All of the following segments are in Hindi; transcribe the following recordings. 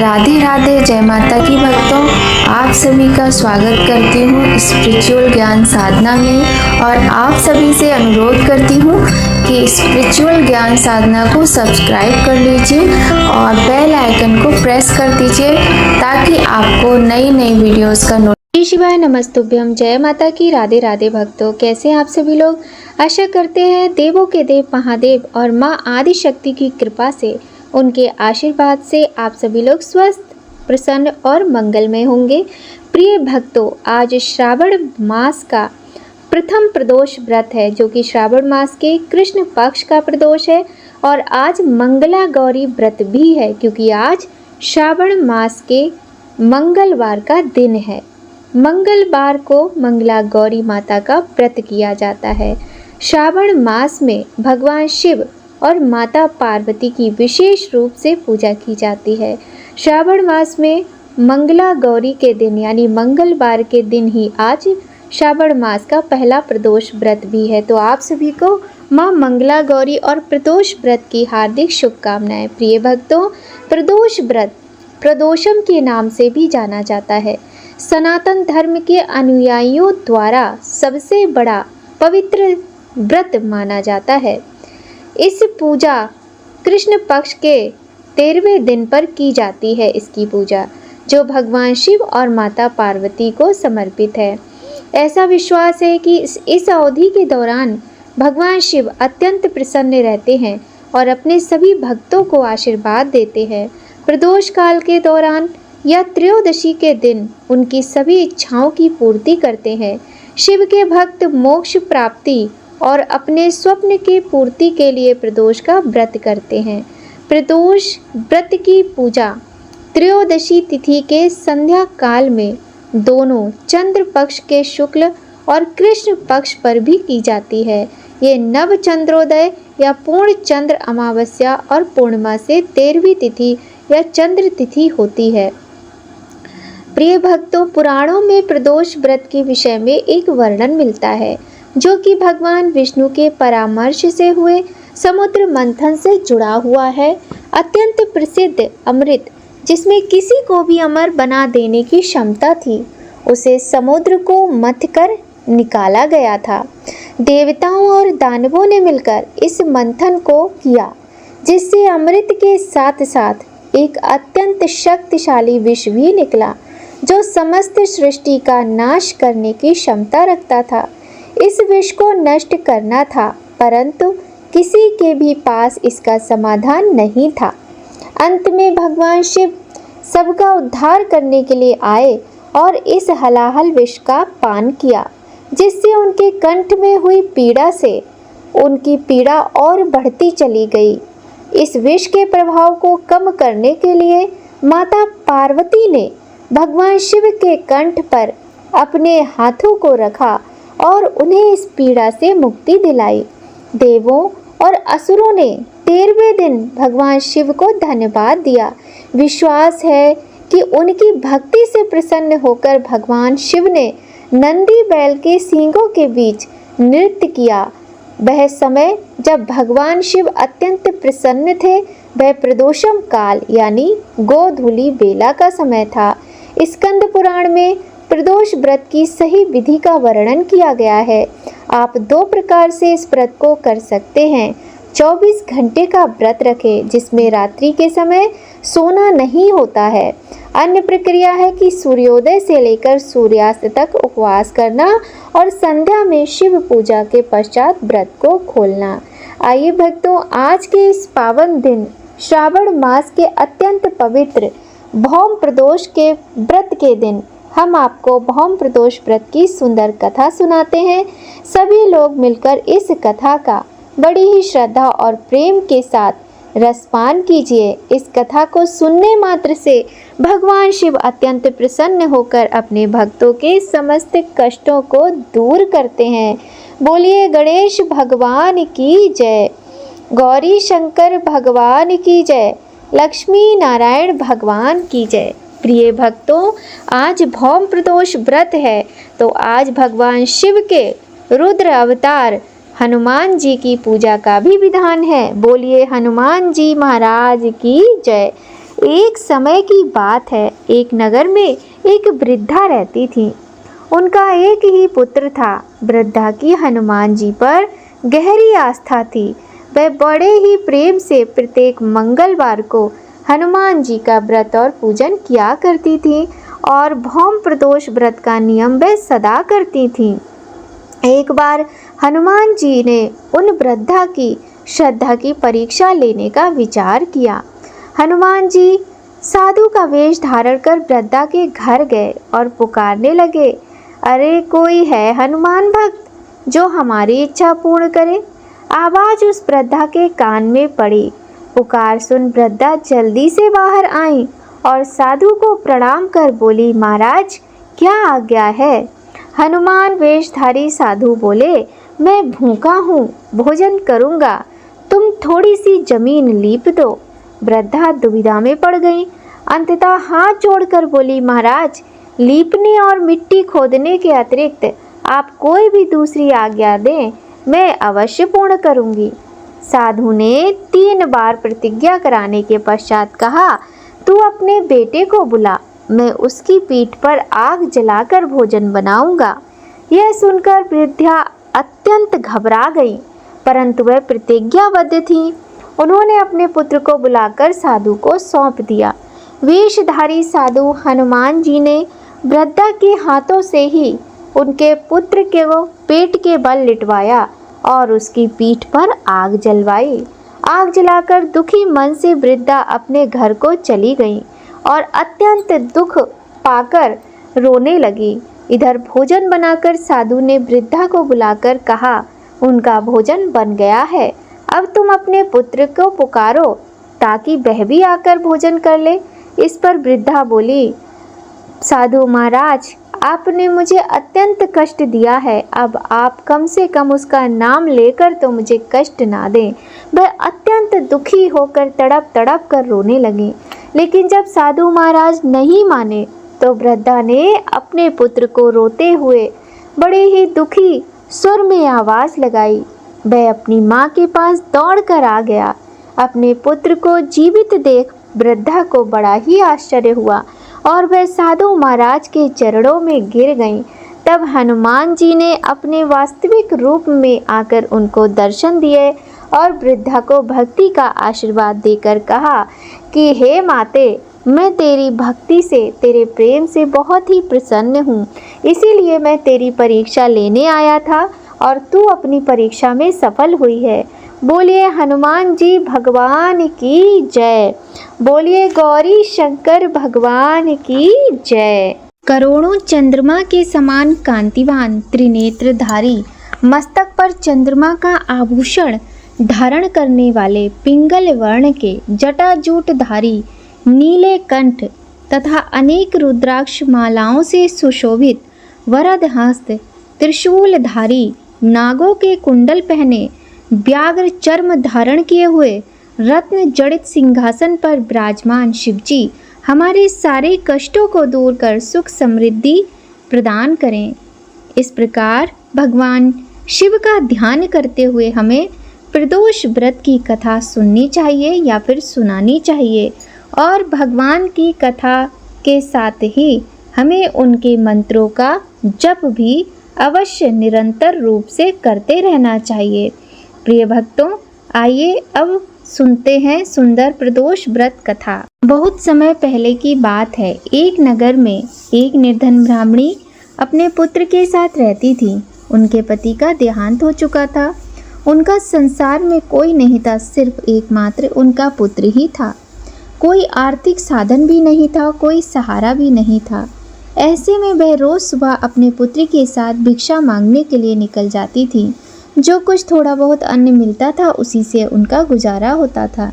राधे राधे, जय माता की भक्तों। आप सभी का स्वागत करती हूँ स्पिरिचुअल ज्ञान साधना में और आप सभी से अनुरोध करती हूँ कि स्पिरिचुअल ज्ञान साधना को सब्सक्राइब कर लीजिए और बेल आइकन को प्रेस कर दीजिए ताकि आपको नई नई वीडियोस का श्री शिवाय नमस्तुभ्यम। जय माता की, राधे राधे भक्तों। कैसे हैं आप सभी लोग? आशा करते हैं देवों के देव महादेव और माँ आदि शक्ति की कृपा से, उनके आशीर्वाद से आप सभी लोग स्वस्थ, प्रसन्न और मंगलमय होंगे। प्रिय भक्तों, आज श्रावण मास का प्रथम प्रदोष व्रत है, जो कि श्रावण मास के कृष्ण पक्ष का प्रदोष है और आज मंगला गौरी व्रत भी है, क्योंकि आज श्रावण मास के मंगलवार का दिन है। मंगलवार को मंगला गौरी माता का व्रत किया जाता है। श्रावण मास में भगवान शिव और माता पार्वती की विशेष रूप से पूजा की जाती है। श्रावण मास में मंगला गौरी के दिन यानी मंगलवार के दिन ही आज श्रावण मास का पहला प्रदोष व्रत भी है। तो आप सभी को माँ मंगला गौरी और प्रदोष व्रत की हार्दिक शुभकामनाएं। प्रिय भक्तों, प्रदोष व्रत प्रदोषम के नाम से भी जाना जाता है। सनातन धर्म के अनुयायियों द्वारा सबसे बड़ा पवित्र व्रत माना जाता है। इस पूजा कृष्ण पक्ष के 13वें दिन पर की जाती है। इसकी पूजा जो भगवान शिव और माता पार्वती को समर्पित है। ऐसा विश्वास है कि इस अवधि के दौरान भगवान शिव अत्यंत प्रसन्न रहते हैं और अपने सभी भक्तों को आशीर्वाद देते हैं। प्रदोष काल के दौरान या त्रयोदशी के दिन उनकी सभी इच्छाओं की पूर्ति करते हैं। शिव के भक्त मोक्ष प्राप्ति और अपने स्वप्न की पूर्ति के लिए प्रदोष का व्रत करते हैं। प्रदोष व्रत की पूजा त्रयोदशी तिथि के संध्या काल में दोनों चंद्र पक्ष के शुक्ल और कृष्ण पक्ष पर भी की जाती है। ये नव चंद्रोदय या पूर्ण चंद्र अमावस्या और पूर्णिमा से 13वीं तिथि या चंद्र तिथि होती है। प्रिय भक्तों, पुराणों में प्रदोष व्रत के विषय में एक वर्णन मिलता है, जो कि भगवान विष्णु के परामर्श से हुए समुद्र मंथन से जुड़ा हुआ है। अत्यंत प्रसिद्ध अमृत, जिसमें किसी को भी अमर बना देने की क्षमता थी, उसे समुद्र को मथ कर निकाला गया था। देवताओं और दानवों ने मिलकर इस मंथन को किया, जिससे अमृत के साथ साथ एक अत्यंत शक्तिशाली विष भी निकला, जो समस्त सृष्टि का नाश करने की क्षमता रखता था। इस विष को नष्ट करना था, परंतु किसी के भी पास इसका समाधान नहीं था। अंत में भगवान शिव सबका उद्धार करने के लिए आए और इस हलाहल विष का पान किया, जिससे उनके कंठ में हुई पीड़ा से उनकी पीड़ा और बढ़ती चली गई। इस विष के प्रभाव को कम करने के लिए माता पार्वती ने भगवान शिव के कंठ पर अपने हाथों को रखा और उन्हें इस पीड़ा से मुक्ति दिलाई। देवों और असुरों ने 13वें दिन भगवान शिव को धन्यवाद दिया। विश्वास है कि उनकी भक्ति से प्रसन्न होकर भगवान शिव ने नंदी बैल के सींगों के बीच नृत्य किया। वह समय जब भगवान शिव अत्यंत प्रसन्न थे, वह प्रदोषम काल यानी गोधूली बेला का समय था। स्कंद पुराण में प्रदोष व्रत की सही विधि का वर्णन किया गया है। आप 2 प्रकार से इस व्रत को कर सकते हैं। 24 घंटे का व्रत रखें, जिसमें रात्रि के समय सोना नहीं होता है। अन्य प्रक्रिया है कि सूर्योदय से लेकर सूर्यास्त तक उपवास करना और संध्या में शिव पूजा के पश्चात व्रत को खोलना। आइए भक्तों, आज के इस पावन दिन श्रावण मास के अत्यंत पवित्र भौम प्रदोष के व्रत के दिन हम आपको भौम प्रदोष व्रत की सुंदर कथा सुनाते हैं। सभी लोग मिलकर इस कथा का बड़ी ही श्रद्धा और प्रेम के साथ रसपान कीजिए। इस कथा को सुनने मात्र से भगवान शिव अत्यंत प्रसन्न होकर अपने भक्तों के समस्त कष्टों को दूर करते हैं। बोलिए गणेश भगवान की जय, गौरी शंकर भगवान की जय, लक्ष्मी नारायण भगवान की जय। प्रिय भक्तों, आज भौम प्रदोष व्रत है, तो आज भगवान शिव के रुद्र अवतार हनुमान जी की पूजा का भी विधान है। बोलिए हनुमान जी महाराज की जय। एक समय की बात है, एक नगर में एक वृद्धा रहती थी। उनका एक ही पुत्र था। वृद्धा की हनुमान जी पर गहरी आस्था थी। वह बड़े ही प्रेम से प्रत्येक मंगलवार को हनुमान जी का व्रत और पूजन किया करती थी और भौम प्रदोष व्रत का नियम वह सदा करती थी। एक बार हनुमान जी ने उन वृद्धा की श्रद्धा की परीक्षा लेने का विचार किया। हनुमान जी साधु का वेश धारण कर वृद्धा के घर गए और पुकारने लगे, अरे कोई है हनुमान भक्त जो हमारी इच्छा पूर्ण करे। आवाज उस वृद्धा के कान में पड़ी। पुकार सुन वृद्धा जल्दी से बाहर आई और साधु को प्रणाम कर बोली, महाराज क्या आज्ञा है। हनुमान वेशधारी साधु बोले, मैं भूखा हूँ, भोजन करूँगा, तुम थोड़ी सी जमीन लीप दो। वृद्धा दुविधा में पड़ गई। अंततः हाथ जोड़कर बोली, महाराज लीपने और मिट्टी खोदने के अतिरिक्त आप कोई भी दूसरी आज्ञा दें, मैं अवश्य पूर्ण करूंगी। साधु ने 3 बार प्रतिज्ञा कराने के पश्चात कहा, तू अपने बेटे को बुला, मैं उसकी पीठ पर आग जलाकर भोजन बनाऊंगा। यह सुनकर वृद्धा अत्यंत घबरा गई, परंतु वह प्रतिज्ञाबद्ध थी। उन्होंने अपने पुत्र को बुलाकर साधु को सौंप दिया। वेशधारी साधु हनुमान जी ने वृद्धा के हाथों से ही उनके पुत्र के वो पेट के बल लिटवाया और उसकी पीठ पर आग जलवाई। आग जलाकर दुखी मन से वृद्धा अपने घर को चली गई और अत्यंत दुख पाकर रोने लगी। इधर भोजन बनाकर साधु ने वृद्धा को बुलाकर कहा, उनका भोजन बन गया है, अब तुम अपने पुत्र को पुकारो ताकि वह भी आकर भोजन कर ले। इस पर वृद्धा बोली, साधु महाराज आपने मुझे अत्यंत कष्ट दिया है, अब आप कम से कम उसका नाम लेकर तो मुझे कष्ट ना दें। वह अत्यंत दुखी होकर तड़प तड़प कर रोने लगी। लेकिन जब साधु महाराज नहीं माने तो वृद्धा ने अपने पुत्र को रोते हुए बड़े ही दुखी सुर में आवाज लगाई। वह अपनी माँ के पास दौड़कर आ गया। अपने पुत्र को जीवित देख वृद्धा को बड़ा ही आश्चर्य हुआ और वह साधु महाराज के चरणों में गिर गईं। तब हनुमान जी ने अपने वास्तविक रूप में आकर उनको दर्शन दिए और वृद्धा को भक्ति का आशीर्वाद देकर कहा कि हे माते, मैं तेरी भक्ति से, तेरे प्रेम से बहुत ही प्रसन्न हूँ, इसीलिए मैं तेरी परीक्षा लेने आया था और तू अपनी परीक्षा में सफल हुई है। बोलिए हनुमान जी भगवान की जय। बोलिए गौरी शंकर भगवान की जय। करोड़ों चंद्रमा के समान कांतिवान त्रिनेत्रधारी, मस्तक पर चंद्रमा का आभूषण धारण करने वाले, पिंगल वर्ण के जटाजूटधारी, नीले कंठ तथा अनेक रुद्राक्ष मालाओं से सुशोभित, वरद हस्त, त्रिशूलधारी, नागों के कुंडल पहने, व्याघ्र चर्म धारण किए हुए, रत्न जड़ित सिंहासन पर विराजमान शिवजी हमारे सारे कष्टों को दूर कर सुख समृद्धि प्रदान करें। इस प्रकार भगवान शिव का ध्यान करते हुए हमें प्रदोष व्रत की कथा सुननी चाहिए या फिर सुनानी चाहिए और भगवान की कथा के साथ ही हमें उनके मंत्रों का जप भी अवश्य निरंतर रूप से करते रहना चाहिए। प्रिय भक्तों, आइए अब सुनते हैं सुंदर प्रदोष व्रत कथा। बहुत समय पहले की बात है। एक नगर में एक निर्धन ब्राह्मणी अपने पुत्र के साथ रहती थी। उनके पति का देहांत हो चुका था। उनका संसार में कोई नहीं था, सिर्फ एकमात्र उनका पुत्र ही था। कोई आर्थिक साधन भी नहीं था, कोई सहारा भी नहीं था। ऐसे में वह रोज सुबह अपने पुत्र के साथ भिक्षा मांगने के लिए निकल जाती थी। जो कुछ थोड़ा बहुत अन्न मिलता था उसी से उनका गुजारा होता था।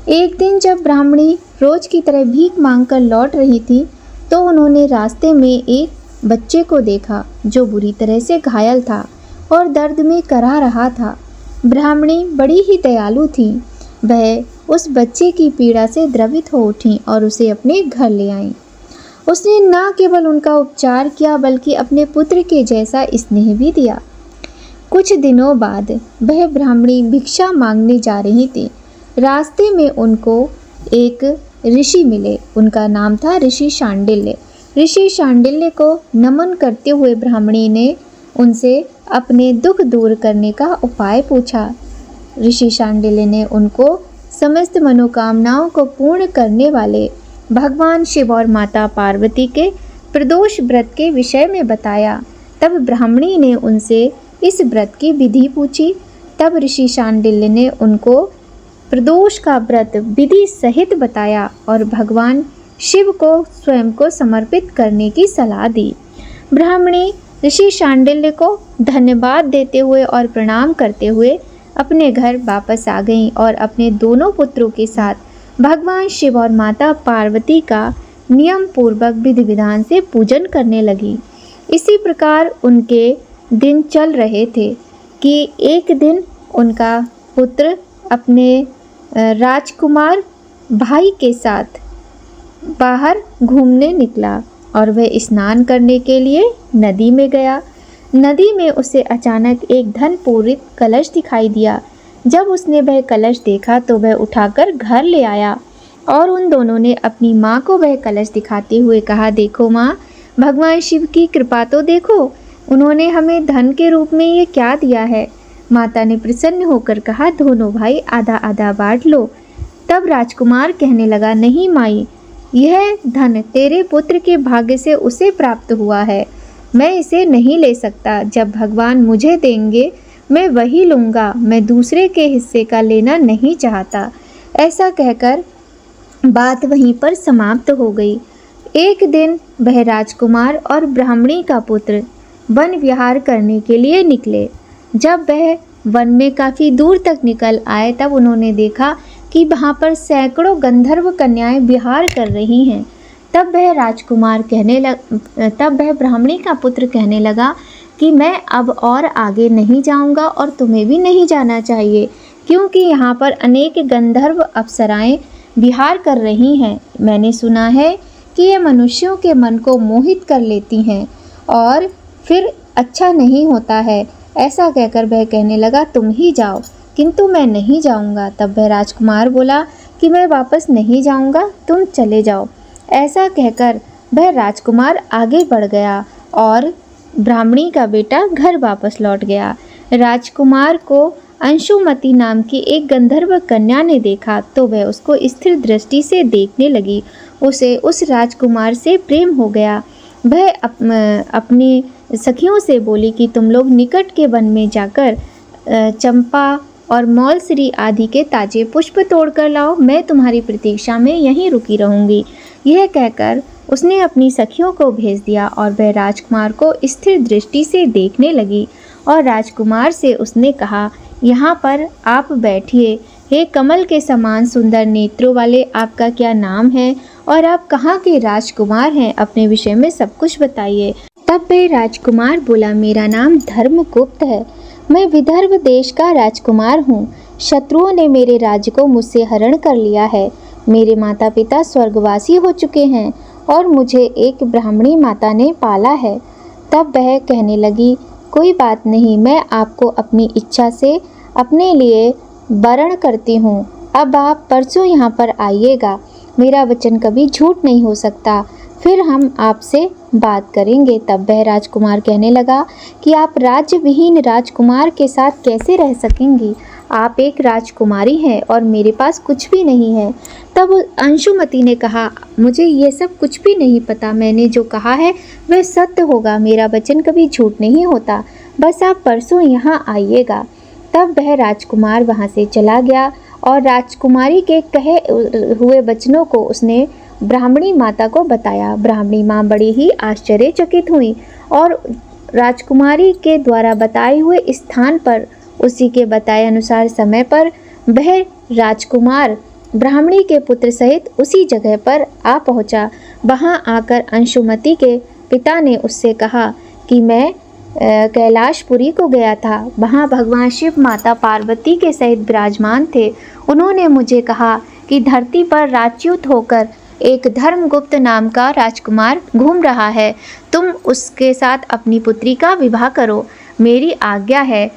एक दिन जब ब्राह्मणी रोज की तरह भीख मांगकर लौट रही थी तो उन्होंने रास्ते में एक बच्चे को देखा जो बुरी तरह से घायल था और दर्द में करा रहा था। ब्राह्मणी बड़ी ही दयालु थी। वह उस बच्चे की पीड़ा से द्रवित हो उठी और उसे अपने घर ले आई। उसने न केवल उनका उपचार किया बल्कि अपने पुत्र के जैसा स्नेह भी दिया। कुछ दिनों बाद वह ब्राह्मणी भिक्षा मांगने जा रही थी। रास्ते में उनको एक ऋषि मिले। उनका नाम था ऋषि शांडिल्य। ऋषि शांडिल्य को नमन करते हुए ब्राह्मणी ने उनसे अपने दुख दूर करने का उपाय पूछा। ऋषि शांडिल्य ने उनको समस्त मनोकामनाओं को पूर्ण करने वाले भगवान शिव और माता पार्वती के प्रदोष व्रत के विषय में बताया। तब ब्राह्मणी ने उनसे इस व्रत की विधि पूछी। तब ऋषि शांडिल्य ने उनको प्रदोष का व्रत विधि सहित बताया और भगवान शिव को स्वयं को समर्पित करने की सलाह दी। ब्राह्मणी ऋषि शांडिल्य को धन्यवाद देते हुए और प्रणाम करते हुए अपने घर वापस आ गईं और अपने दोनों पुत्रों के साथ भगवान शिव और माता पार्वती का नियम पूर्वक विधि विधान से पूजन करने लगी। इसी प्रकार उनके दिन चल रहे थे कि एक दिन उनका पुत्र अपने राजकुमार भाई के साथ बाहर घूमने निकला और वह स्नान करने के लिए नदी में गया। नदी में उसे अचानक एक धन पूरित कलश दिखाई दिया। जब उसने वह कलश देखा तो वह उठाकर घर ले आया और उन दोनों ने अपनी माँ को वह कलश दिखाते हुए कहा, देखो माँ, भगवान शिव की कृपा तो देखो, उन्होंने हमें धन के रूप में ये क्या दिया है। माता ने प्रसन्न होकर कहा, दोनों भाई आधा आधा बांट लो। तब राजकुमार कहने लगा, नहीं माई, यह धन तेरे पुत्र के भाग्य से उसे प्राप्त हुआ है, मैं इसे नहीं ले सकता। जब भगवान मुझे देंगे मैं वही लूँगा, मैं दूसरे के हिस्से का लेना नहीं चाहता। ऐसा कहकर बात वहीं पर समाप्त हो गई। एक दिन वह राजकुमार और ब्राह्मणी का पुत्र वन विहार करने के लिए निकले। जब वह वन में काफ़ी दूर तक निकल आए तब उन्होंने देखा कि वहाँ पर सैकड़ों गंधर्व कन्याएं विहार कर रही हैं। तब वह ब्राह्मणी का पुत्र कहने लगा कि मैं अब और आगे नहीं जाऊंगा और तुम्हें भी नहीं जाना चाहिए, क्योंकि यहाँ पर अनेक गंधर्व अप्सराएं विहार कर रही हैं। मैंने सुना है कि ये मनुष्यों के मन को मोहित कर लेती हैं और फिर अच्छा नहीं होता है। ऐसा कहकर वह कहने लगा, तुम ही जाओ, किंतु मैं नहीं जाऊंगा। तब वह राजकुमार बोला कि मैं वापस नहीं जाऊंगा, तुम चले जाओ। ऐसा कहकर वह राजकुमार आगे बढ़ गया और ब्राह्मणी का बेटा घर वापस लौट गया। राजकुमार को अंशुमती नाम की एक गंधर्व कन्या ने देखा तो वह उसको स्थिर दृष्टि से देखने लगी। उसे उस राजकुमार से प्रेम हो गया। वह अपनी सखियों से बोली कि तुम लोग निकट के वन में जाकर चंपा और मौलसरी आदि के ताजे पुष्प तोड़कर लाओ, मैं तुम्हारी प्रतीक्षा में यहीं रुकी रहूँगी। यह कहकर उसने अपनी सखियों को भेज दिया और वह राजकुमार को स्थिर दृष्टि से देखने लगी और राजकुमार से उसने कहा, यहाँ पर आप बैठिए। हे कमल के समान सुंदर नेत्रों वाले, आपका क्या नाम है और आप कहाँ के राजकुमार हैं? अपने विषय में सब कुछ बताइए। तब वह राजकुमार बोला, मेरा नाम धर्मगुप्त है, मैं विदर्भ देश का राजकुमार हूँ। शत्रुओं ने मेरे राज्य को मुझसे हरण कर लिया है। मेरे माता पिता स्वर्गवासी हो चुके हैं और मुझे एक ब्राह्मणी माता ने पाला है। तब वह कहने लगी, कोई बात नहीं, मैं आपको अपनी इच्छा से अपने लिए वरण करती हूँ। अब आप परसों यहाँ पर आइएगा, मेरा वचन कभी झूठ नहीं हो सकता, फिर हम आपसे बात करेंगे। तब वह राजकुमार कहने लगा कि आप राज्य विहीन राजकुमार के साथ कैसे रह सकेंगी? आप एक राजकुमारी हैं और मेरे पास कुछ भी नहीं है। तब अंशुमती ने कहा, मुझे ये सब कुछ भी नहीं पता, मैंने जो कहा है वह सत्य होगा, मेरा वचन कभी झूठ नहीं होता, बस आप परसों यहाँ आइएगा। तब वह राजकुमार वहाँ से चला गया और राजकुमारी के कहे हुए वचनों को उसने ब्राह्मणी माता को बताया। ब्राह्मणी माँ बड़ी ही आश्चर्यचकित हुई और राजकुमारी के द्वारा बताए हुए स्थान पर उसी के बताए अनुसार समय पर वह राजकुमार ब्राह्मणी के पुत्र सहित उसी जगह पर आ पहुँचा। वहाँ आकर अंशुमती के पिता ने उससे कहा कि मैं कैलाशपुरी को गया था, वहाँ भगवान शिव माता पार्वती के सहित विराजमान थे। उन्होंने मुझे कहा कि धरती पर राजच्युत होकर एक धर्मगुप्त नाम का राजकुमार घूम रहा है, तुम उसके साथ अपनी पुत्री का विवाह करो। मेरी आज्ञा है।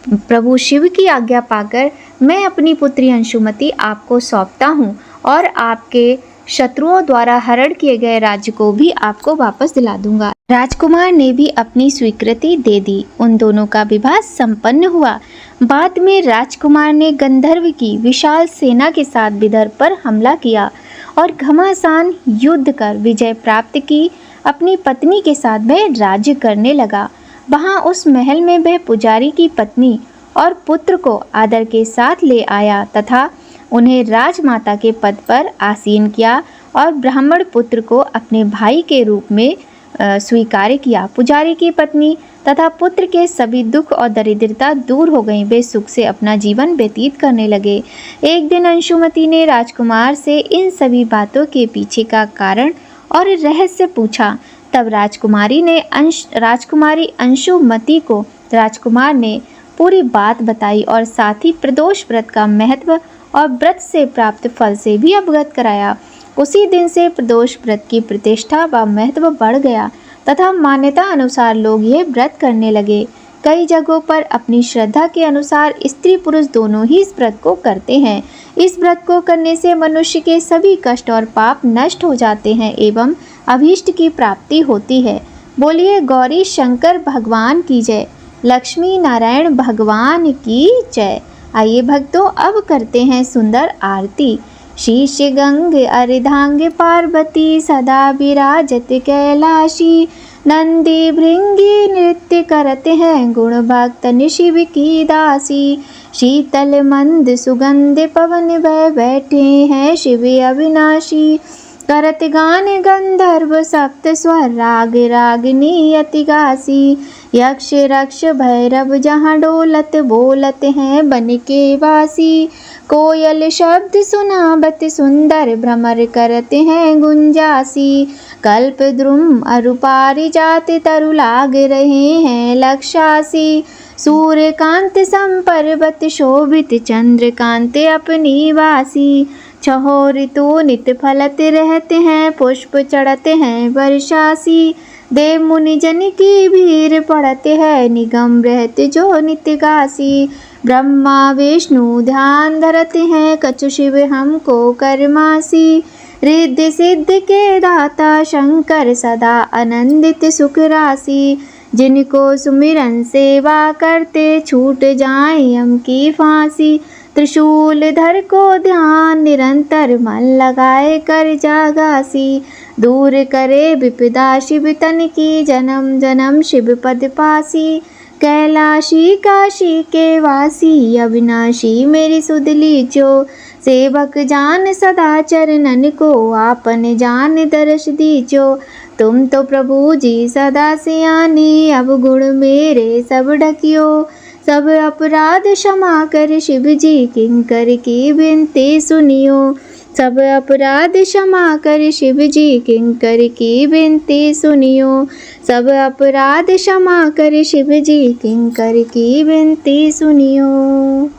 प्रभु शिव की आज्ञा पाकर मैं अपनी पुत्री अंशुमती आपको सौंपता हूँ और आपके शत्रुओं द्वारा हरण किए गए राज्य को भी आपको वापस दिला दूंगा। राजकुमार ने भी अपनी स्वीकृति दे दी। उन दोनों का विवाह संपन्न हुआ। बाद में राजकुमार ने गंधर्व की विशाल सेना के साथ विदर्भ पर हमला किया और घमासान युद्ध कर विजय प्राप्त की। अपनी पत्नी के साथ वह राज्य करने लगा। वहाँ उस महल में वह पुजारी की पत्नी और पुत्र को आदर के साथ ले आया तथा उन्हें राजमाता के पद पर आसीन किया और ब्राह्मण पुत्र को अपने भाई के रूप में स्वीकार किया। पुजारी की पत्नी तथा पुत्र के सभी दुख और दरिद्रता दूर हो गई। वे सुख से अपना जीवन व्यतीत करने लगे। एक दिन अंशुमति ने राजकुमार से इन सभी बातों के पीछे का कारण और रहस्य पूछा। तब राजकुमारी अंशुमति को राजकुमार ने पूरी बात बताई और साथ ही प्रदोष व्रत का महत्व और व्रत से प्राप्त फल से भी अवगत कराया। उसी दिन से प्रदोष व्रत की प्रतिष्ठा व महत्व बढ़ गया तथा मान्यता अनुसार लोग ये व्रत करने लगे। कई जगहों पर अपनी श्रद्धा के अनुसार स्त्री पुरुष दोनों ही इस व्रत को करते हैं। इस व्रत को करने से मनुष्य के सभी कष्ट और पाप नष्ट हो जाते हैं एवं अभीष्ट की प्राप्ति होती है। बोलिए गौरी शंकर भगवान की जय, लक्ष्मी नारायण भगवान की जय। आइए भक्तों, अब करते हैं सुंदर आरती। शीश गंग अर्धांग पार्वती सदा विराजत कैलाशी, नंदी भृंगी नृत्य करते हैं गुण भक्तन शिव की दासी। शीतल मंद सुगंध पवन वह बैठे हैं शिव अविनाशी, करत गान गंधर्व सप्त स्वर राग रागिनी अति गासी। यक्ष रक्ष भैरव जहाँ डोलत बोलत हैं बन के वासी, कोयल शब्द सुनावत सुंदर भ्रमर करते हैं गुंजासी। कल्प द्रुम अरु पारिजात तरु लाग रहे हैं लक्षासी, सूर्यकांत संपर्वत शोभित चंद्रकांत अपनी वासी। छहो ऋतु नित फलत रहते हैं पुष्प चढ़ते हैं वर्षासी, देव मुनि जन की भीड़ पड़ते हैं निगम रहते जो नित्य गासी। ब्रह्मा विष्णु ध्यान धरते हैं कछु शिव हमको करमासी, रिद्धि सिद्ध के दाता शंकर सदा आनंदित सुख राशि। जिनको सुमिरन सेवा करते छूट जाए यम की फांसी, त्रिशूल धर को ध्यान निरंतर मन लगाए कर जागासी। दूर करे विपदा शिव तन की जन्म जन्म शिव पद पासी, कैलाशी काशी के वासी अविनाशी मेरी सुध लीजो। सेवक जान सदा चरणन को आपन जान दर्श दीजो, तुम तो प्रभु जी सदा सियानी अब गुण मेरे सब ढकियो। सब अपराध क्षमा कर शिव जी किंकर की विनती सुनियो, सब अपराध क्षमा कर शिव जी किंकर की विनती सुनियो, सब अपराध क्षमा कर शिव जी किंकर की विनती सुनियो।